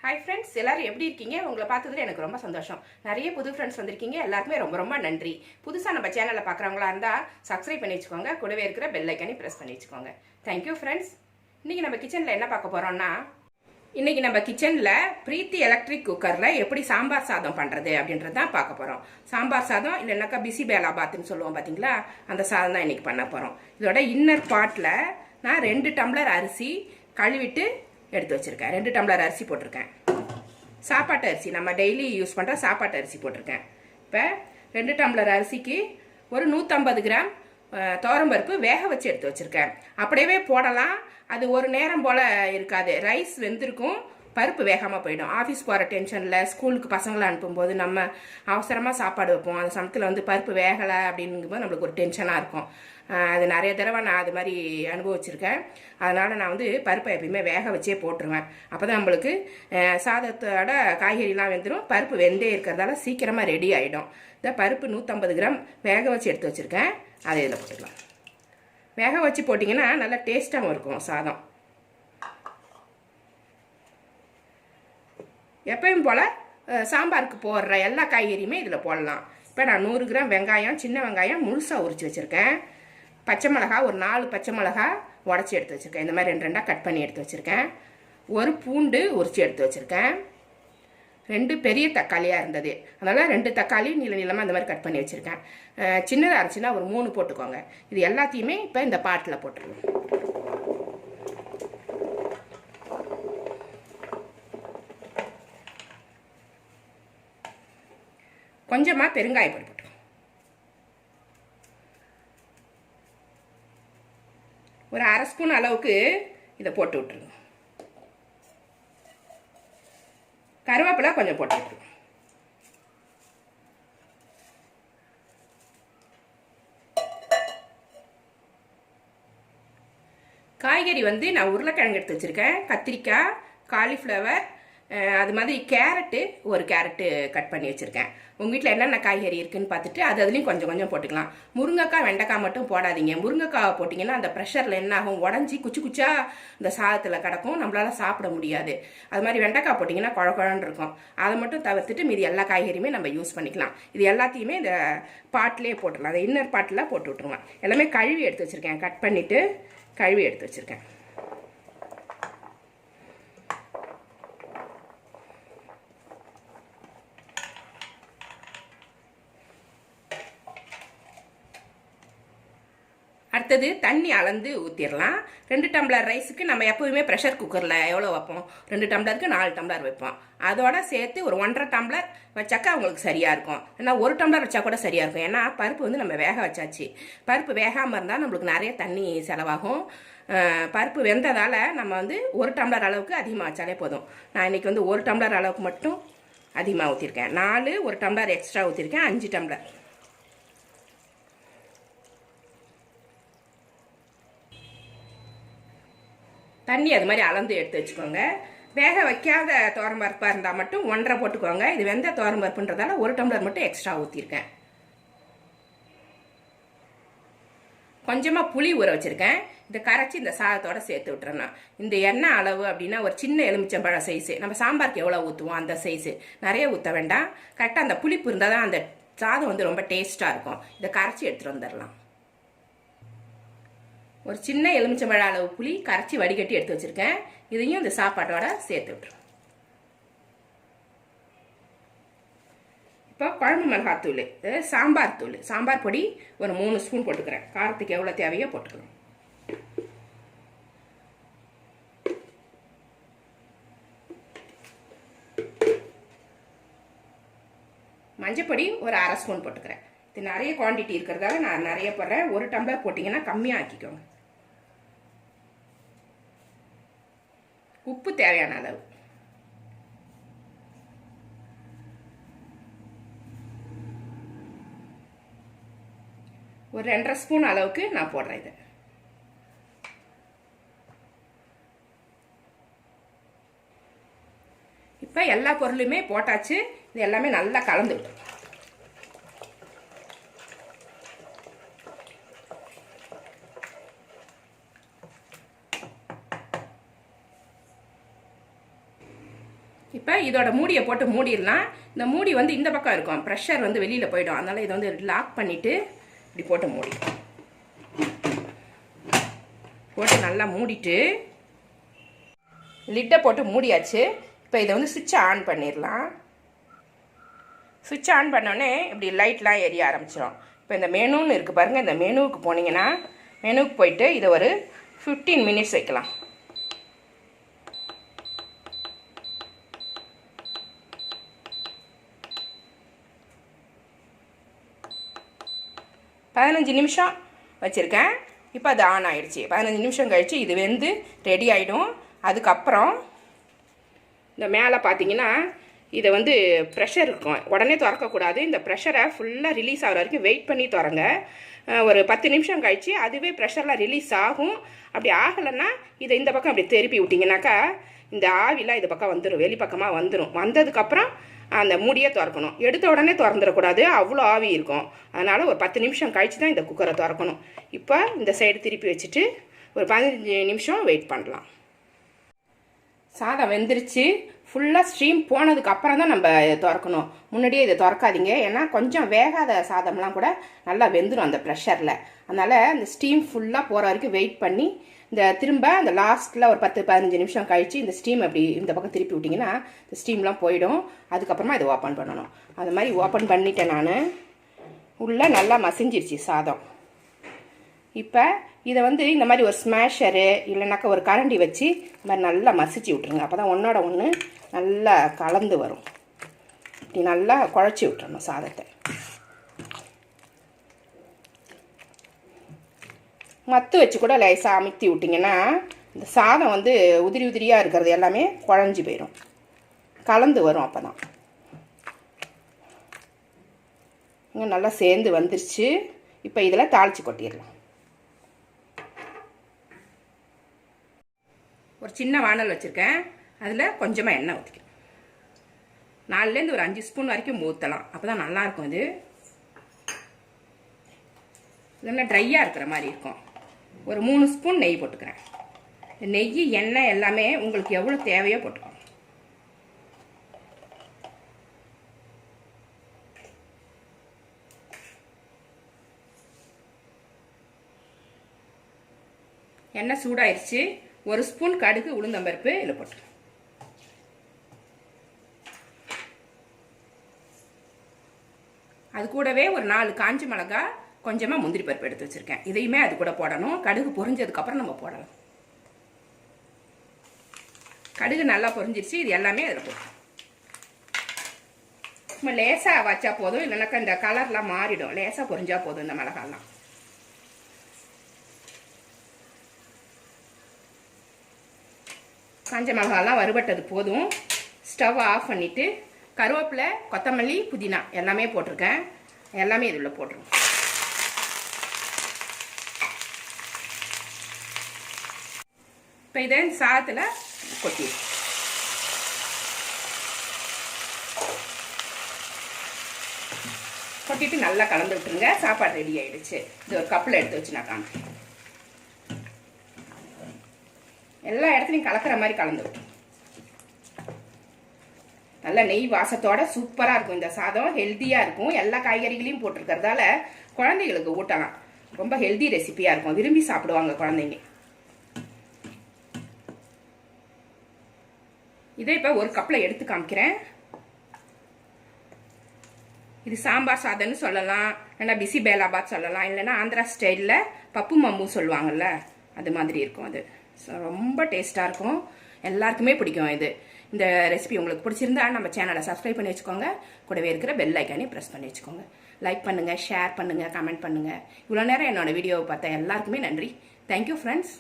Hi friends, எல்லாரும் எப்படி இருக்கீங்க? உங்களை பார்த்ததுல எனக்கு ரொம்ப சந்தோஷம். நிறைய புது ஃப்ரெண்ட்ஸ் வந்திருக்கீங்க. எல்லாருக்குமே ரொம்ப ரொம்ப நன்றி. புதுசாக நம்ம சேனலில் பார்க்குறவங்களா இருந்தால் சப்ஸ்கிரைப் பண்ணி வச்சுக்கோங்க. கூடவே இருக்கிற பெல் ஐக்கனை ப்ரெஸ் பண்ணி வச்சுக்கோங்க. Thank you friends. இன்றைக்கி நம்ம கிச்சனில் என்ன பார்க்க போகிறோம்னா, இன்றைக்கி நம்ம கிச்சனில் பிரீத்தி எலக்ட்ரிக் குக்கரில் எப்படி சாம்பார் சாதம் பண்ணுறது அப்படின்றது தான் பார்க்க போகிறோம். சாம்பார் சாதம் இல்லைனாக்கா பிசி பேலாபாத்துன்னு சொல்லுவோம் பார்த்தீங்களா, அந்த சாதம் தான் இன்றைக்கி பண்ண போகிறோம். இதோட இன்னர் பாட்டில் நான் 2 டம்ளர் அரிசி கழுவிட்டு எடுத்து வச்சுருக்கேன். 2 டம்ளர் அரிசி போட்டிருக்கேன். சாப்பாட்டு அரிசி, நம்ம டெய்லி யூஸ் பண்ணுற சாப்பாட்டு அரிசி போட்டிருக்கேன். இப்போ 2 டம்ளர் அரிசிக்கு ஒரு 150 கிராம் துவரம்பருப்பு வேக வச்சு எடுத்து வச்சுருக்கேன். அப்படியே போடலாம், அது ஒரு நேரம் போல் இருக்காது. ரைஸ் வெந்திருக்கும், பருப்பு வேகாமல் போயிடும். ஆஃபீஸ் போகிற டென்ஷனில், ஸ்கூலுக்கு பசங்களை அனுப்பும்போது நம்ம அவசரமாக சாப்பாடு வைப்போம். அந்த சமயத்தில் வந்து பருப்பு வேகலை அப்படிங்கும்போது நம்மளுக்கு ஒரு டென்ஷனாக இருக்கும். அது நிறைய தடவை நான் அது மாதிரி அனுபவிச்சிருக்கேன். அதனால் நான் வந்து பருப்பை எப்பயுமே வேக வச்சே போட்டுருவேன். அப்போ தான் நம்மளுக்கு சாதத்தோட காய்கறிலாம் வெந்துடும். பருப்பு வெந்தே இருக்கிறதால சீக்கிரமாக ரெடி ஆகிடும். இந்த பருப்பு 150 கிராம் வேக வச்சு எடுத்து வச்சுருக்கேன். அதை இதில் போட்டுக்கலாம். வேக வச்சு போட்டிங்கன்னா நல்லா டேஸ்ட்டாகவும் இருக்கும் சாதம். எப்பயும் போல் சாம்பாருக்கு போடுற எல்லா காய்கறியுமே இதில் போடலாம். இப்போ நான் 100 கிராம் வெங்காயம், சின்ன வெங்காயம் முழுசாக உரித்து வச்சுருக்கேன். பச்சை மிளகா ஒரு 4 பச்சை மிளகா உடச்சி எடுத்து வச்சுருக்கேன். இந்த மாதிரி 2 கட் பண்ணி எடுத்து வச்சுருக்கேன். ஒரு பூண்டு உரித்து எடுத்து வச்சுருக்கேன். 2 பெரிய தக்காளியாக இருந்தது, அதனால் 2 தக்காளி நீள நீளமாக இந்த மாதிரி கட் பண்ணி வச்சுருக்கேன். சின்னதாக இருந்துச்சுன்னா ஒரு 3 போட்டுக்கோங்க. இது எல்லாத்தையுமே இப்போ இந்த பாட்டில் போட்டுருவோம். கொஞ்சமாக பெருங்காயப்பொடி போட்டுக்கோங்க. ஒரு 1/2 ஸ்பூன் அளவுக்கு இதை போட்டு விட்டுருங்க. கருவேப்பிலை கொஞ்சம் போட்டு விட்டுருங்க. காய்கறி வந்து நான் உருளைக்கிழங்கு எடுத்து வச்சுருக்கேன். கத்திரிக்காய், காலிஃப்ளவர், அது மாதிரி கேரட்டு, ஒரு கேரட்டு கட் பண்ணி வச்சுருக்கேன். உங்கள் வீட்டில் என்னென்ன காய்கறி இருக்குதுன்னு பார்த்துட்டு அதுலேயும் கொஞ்சம் கொஞ்சம் போட்டுக்கலாம். முருங்கைக்காய், வெண்டைக்காய் மட்டும் போடாதீங்க. முருங்கைக்காய் போட்டிங்கன்னா அந்த ப்ரெஷரில் என்ன ஆகும், உடஞ்சி குச்சி குச்சா இந்த சாதத்தில் கிடக்கும், நம்மளால் சாப்பிட முடியாது. அது மாதிரி வெண்டைக்காய் போட்டிங்கன்னா குழன்னு இருக்கும். அதை மட்டும் தவிர்த்துட்டு மீதி எல்லா காய்கறியுமே நம்ம யூஸ் பண்ணிக்கலாம். இது எல்லாத்தையுமே இந்த பாட்டிலே போட்டுடலாம். அந்த இன்னர் பாட்டில் போட்டு விட்ருவேன். எல்லாமே கழுவி எடுத்து வச்சுருக்கேன். கட் பண்ணிவிட்டு கழுவி எடுத்து வச்சுருக்கேன். அடுத்தது தண்ணி அளந்து ஊற்றிடலாம். 2 டம்ளர் ரைஸுக்கு நம்ம எப்போவுமே ப்ரெஷர் குக்கரில் எவ்வளோ வைப்போம், 2 டம்ளருக்கு 4 டம்ளர் வைப்போம். அதோட சேர்த்து ஒரு 1.5 டம்ளர் வச்சாக்கா உங்களுக்கு சரியாக இருக்கும். ஏன்னா 1 டம்ளர் வச்சா கூட சரியாக இருக்கும். ஏன்னா பருப்பு வந்து நம்ம வேக வச்சாச்சு. பருப்பு வேகாமல் இருந்தால் நம்மளுக்கு நிறைய தண்ணி செலவாகும். பருப்பு வெந்ததால் நம்ம வந்து 1 டம்ளர் அளவுக்கு அதிகமாக வச்சாலே போதும். நான் இன்றைக்கி வந்து 1 டம்ளர் அளவுக்கு மட்டும் அதிகமாக ஊற்றிருக்கேன். 4 1 டம்ளர் எக்ஸ்ட்ரா ஊற்றிருக்கேன். 5 டம்ளர். தண்ணி அது மாதிரி அளந்து எடுத்து வச்சுக்கோங்க. வேக வைக்காத துவரம்பருப்பாக இருந்தால் மட்டும் 1.5 போட்டுக்கோங்க. இது வெந்த துவரம்பருப்புன்றதால 1 டம்ளர் மட்டும் எக்ஸ்ட்ரா ஊற்றிருக்கேன். கொஞ்சமாக புளி ஊற வச்சுருக்கேன். இதை கரைச்சி இந்த சாதத்தோடு சேர்த்து விட்டுறேன். இந்த எண்ணெய் அளவு அப்படின்னா ஒரு சின்ன எலுமிச்சம்பழம் சைஸு, நம்ம சாம்பாருக்கு எவ்வளோ ஊற்றுவோம் அந்த சைஸு, நிறைய ஊற்ற வேண்டாம். கரெக்டாக அந்த புளிப்பு இருந்தால் தான் அந்த சாதம் வந்து ரொம்ப டேஸ்ட்டாக இருக்கும். இதை கரைச்சி எடுத்துகிட்டு வந்துடலாம். ஒரு சின்ன எலுமிச்சம்பழம் அளவு புளி கரைச்சி வடிகட்டி எடுத்து வச்சுருக்கேன். இதையும் இந்த சாப்பாட்டோட சேர்த்து விட்டுருவோம். இப்போ குழம்பு மிளகாத்தூள், சாம்பார் தூள், சாம்பார் பொடி ஒரு 3 ஸ்பூன் போட்டுக்கிறேன். காரத்துக்கு எவ்வளோ தேவையோ போட்டுக்கலாம். மஞ்சப்பொடி ஒரு 1/2 ஸ்பூன் போட்டுக்கிறேன். இது நிறைய குவான்டிட்டி இருக்கிறதால நான் நிறைய போடுறேன். 1 டம்ளர் போட்டிங்கன்னா கம்மியாக ஆக்கிக்கோங்க. உப்பு தேவையான அளவு. ஒரு 2.5 ஸ்பூன் அளவுக்கு நான் போடுறேன். இது இப்போ எல்லா பொருளுமே போட்டாச்சு. இது எல்லாமே நல்லா கலந்து விட்டுரும். இப்போ இதோட மூடியை போட்டு மூடிடலாம். இந்த மூடி வந்து இந்த பக்கம் இருக்கும், ப்ரெஷர் வந்து வெளியில் போயிடும். அதனால் இதை வந்து லாக் பண்ணிவிட்டு இப்படி போட்டு போட்டு நல்லா மூடிட்டு லிட்டை போட்டு மூடியாச்சு. இப்போ இதை வந்து சுவிட்சை ஆன் பண்ணிடலாம். சுவிட்ச் ஆன் பண்ணோடனே இப்படி லைட்லாம் எரிய ஆரம்பிச்சிடும். இப்போ இந்த மெனுன்னு இருக்குது பாருங்கள், இந்த மெனுவுக்கு போனீங்கன்னா மெனுவுக்கு போயிட்டு இதை ஒரு 15 மினிட்ஸ் வைக்கலாம். பதினஞ்சு நிமிஷம் வச்சுருக்கேன். இப்போ அது ஆன் ஆகிடுச்சி. 15 நிமிஷம் கழித்து இது வெந்து ரெடி ஆகிடும். அதுக்கப்புறம் இந்த மேலே பார்த்தீங்கன்னா இதை வந்து ப்ரெஷர் இருக்கும், உடனே திறக்கக்கூடாது. இந்த ப்ரெஷரை ஃபுல்லாக ரிலீஸ் ஆகிற வரைக்கும் வெயிட் பண்ணி திறங்க. ஒரு 10 நிமிஷம் கழித்து அதுவே ப்ரெஷரில் ரிலீஸ் ஆகும். அப்படி ஆகலைன்னா இதை இந்த பக்கம் அப்படி திருப்பி விட்டிங்கனாக்கா இந்த ஆவிலாம் இது பக்கம் வந்துடும், வெளிப்பக்கமாக வந்துடும். வந்ததுக்கப்புறம் அந்த மூடியை திறக்கணும். எடுத்த உடனே திறந்துடக்கூடாது, அவ்வளோ ஆவி இருக்கும். அதனால் ஒரு 10 நிமிஷம் கழித்து தான் இந்த குக்கரை திறக்கணும். இப்போ இந்த சைடு திருப்பி வச்சுட்டு ஒரு 15 நிமிஷம் வெயிட் பண்ணலாம். சாதம் வெந்துருச்சு. ஃபுல்லாக ஸ்ட்ரீம் போனதுக்கு அப்புறம் தான் நம்ம திறக்கணும். முன்னாடியே இதை திறக்காதீங்க, ஏன்னா கொஞ்சம் வேகாத சாதம்லாம் கூட நல்லா வெந்துடும் அந்த ப்ரெஷரில். அதனால் அந்த ஸ்டீம் ஃபுல்லாக போகிற வரைக்கும் வெயிட் பண்ணி இந்த திரும்ப அந்த லாஸ்ட்டில் ஒரு 10-15 நிமிஷம் கழித்து இந்த ஸ்டீம் அப்படி இந்த பக்கம் திருப்பி விட்டிங்கன்னா இந்த ஸ்டீம்லாம் போயிடும். அதுக்கப்புறமா இதை ஓப்பன் பண்ணணும். அது மாதிரி ஓப்பன் பண்ணிட்டேன் நான். உள்ளே நல்லா மசிஞ்சிருச்சு சாதம். இப்போ இதை வந்து இந்த மாதிரி ஒரு ஸ்மேஷரு இல்லைனாக்கா ஒரு கரண்டி வச்சு இந்த மாதிரி நல்லா மசிச்சு விட்ருங்க. அப்போ தான் ஒன்றோட ஒன்று நல்லா கலந்து வரும். இப்படி நல்லா குழச்சி விட்டுறணும் சாதத்தை. மத்து வச்சு கூட லேசாக அமுத்தி விட்டிங்கன்னா இந்த சாதம் வந்து உதிரி உதிரியாக இருக்கிறது எல்லாமே குழஞ்சி போயிடும், கலந்து வரும். அப்போ தான் இங்கே நல்லா சேர்ந்து வந்துருச்சு. இப்போ இதில் தாளித்து கொட்டிடலாம். ஒரு சின்ன வானல் வச்சுருக்கேன், அதில் கொஞ்சமாக எண்ணெய் ஊற்றிக்கலாம். 4லேருந்து ஒரு 5 ஸ்பூன் வரைக்கும் ஊற்றலாம், அப்போ தான் நல்லாயிருக்கும். இது இல்லைன்னா ட்ரையாக இருக்கிற மாதிரி இருக்கும். ஒரு 3 ஸ்பூன் நெய் போட்டுக்கிறேன். நெய் எண்ணெய் எல்லாமே உங்களுக்கு எவ்வளோ தேவையோ போட்டுக்கோங்க. எண்ணெய் சூடாயிருச்சு. 1 ஸ்பூன் கடுகு உளுந்தம்பருப்பு இதில் போட்டு, அது கூடவே ஒரு 4 காஞ்ச மிளகாய், கொஞ்சமாக முந்திரி பருப்பு எடுத்து வச்சுருக்கேன். இதையுமே அது கூட போடணும். கடுகு பொரிஞ்சதுக்கப்புறம் நம்ம போடலாம். கடுகு நல்லா பொரிஞ்சிருச்சு. இது எல்லாமே அதில் போட்டு நம்ம லேசாக வச்சா போதும், இல்லைனாக்கா இந்த கலர்லாம் மாறிடும். லேசாக பொரிஞ்சா போதும் இந்த மிளகாலாம். காஞ்ச மிளகாலாம் வறுபட்டது போதும். ஸ்டவ் ஆஃப் பண்ணிவிட்டு கருவேப்பிலை, கொத்தமல்லி, புதினா எல்லாமே போட்டிருக்கேன். எல்லாமே இதில் போட்டுருவோம். இப்போ இதை சாதத்தில் கொட்டி கொட்டிட்டு நல்லா கலந்து விட்டுருங்க. சாப்பாடு ரெடி ஆகிடுச்சு. இது ஒரு கப்பில் எடுத்து வச்சு நான் காமிக்கிறேன். எல்லா இடத்துலையும் கலக்கிற மாதிரி கலந்து விட்டு நல்ல நெய் வாசத்தோட சூப்பராக இருக்கும். இந்த சாதம் ஹெல்த்தியாக இருக்கும். எல்லா காய்கறிகளையும் போட்டிருக்கிறதால குழந்தைகளுக்கு ஊட்டலாம். ரொம்ப ஹெல்தி ரெசிபியாக இருக்கும், விரும்பி சாப்பிடுவாங்க குழந்தைங்க. இதை இப்போ ஒரு கப்பில் எடுத்து காமிக்கிறேன். இது சாம்பார் சாதம்னு சொல்லலாம், இல்லைன்னா பிசி பேலாபாத் சொல்லலாம், இல்லைன்னா ஆந்திரா ஸ்டைலில் பப்பு மம்பு சொல்லுவாங்கல்ல, அது மாதிரி இருக்கும். அது ரொம்ப டேஸ்ட்டாக இருக்கும், எல்லாருக்குமே பிடிக்கும். இந்த ரெசிபி உங்களுக்கு பிடிச்சிருந்தா நம்ம சேனலை சப்ஸ்கிரைப் பண்ணி வச்சுக்கோங்க. கூடவே இருக்கிற பெல் ஐக்கானையும் ப்ரெஸ் பண்ணி வச்சுக்கோங்க. லைக் பண்ணுங்கள், ஷேர் பண்ணுங்கள், கமெண்ட் பண்ணுங்கள். இவ்வளோ நேரம் என்னோடய வீடியோவை பார்த்த எல்லாருக்குமே நன்றி. Thank you friends.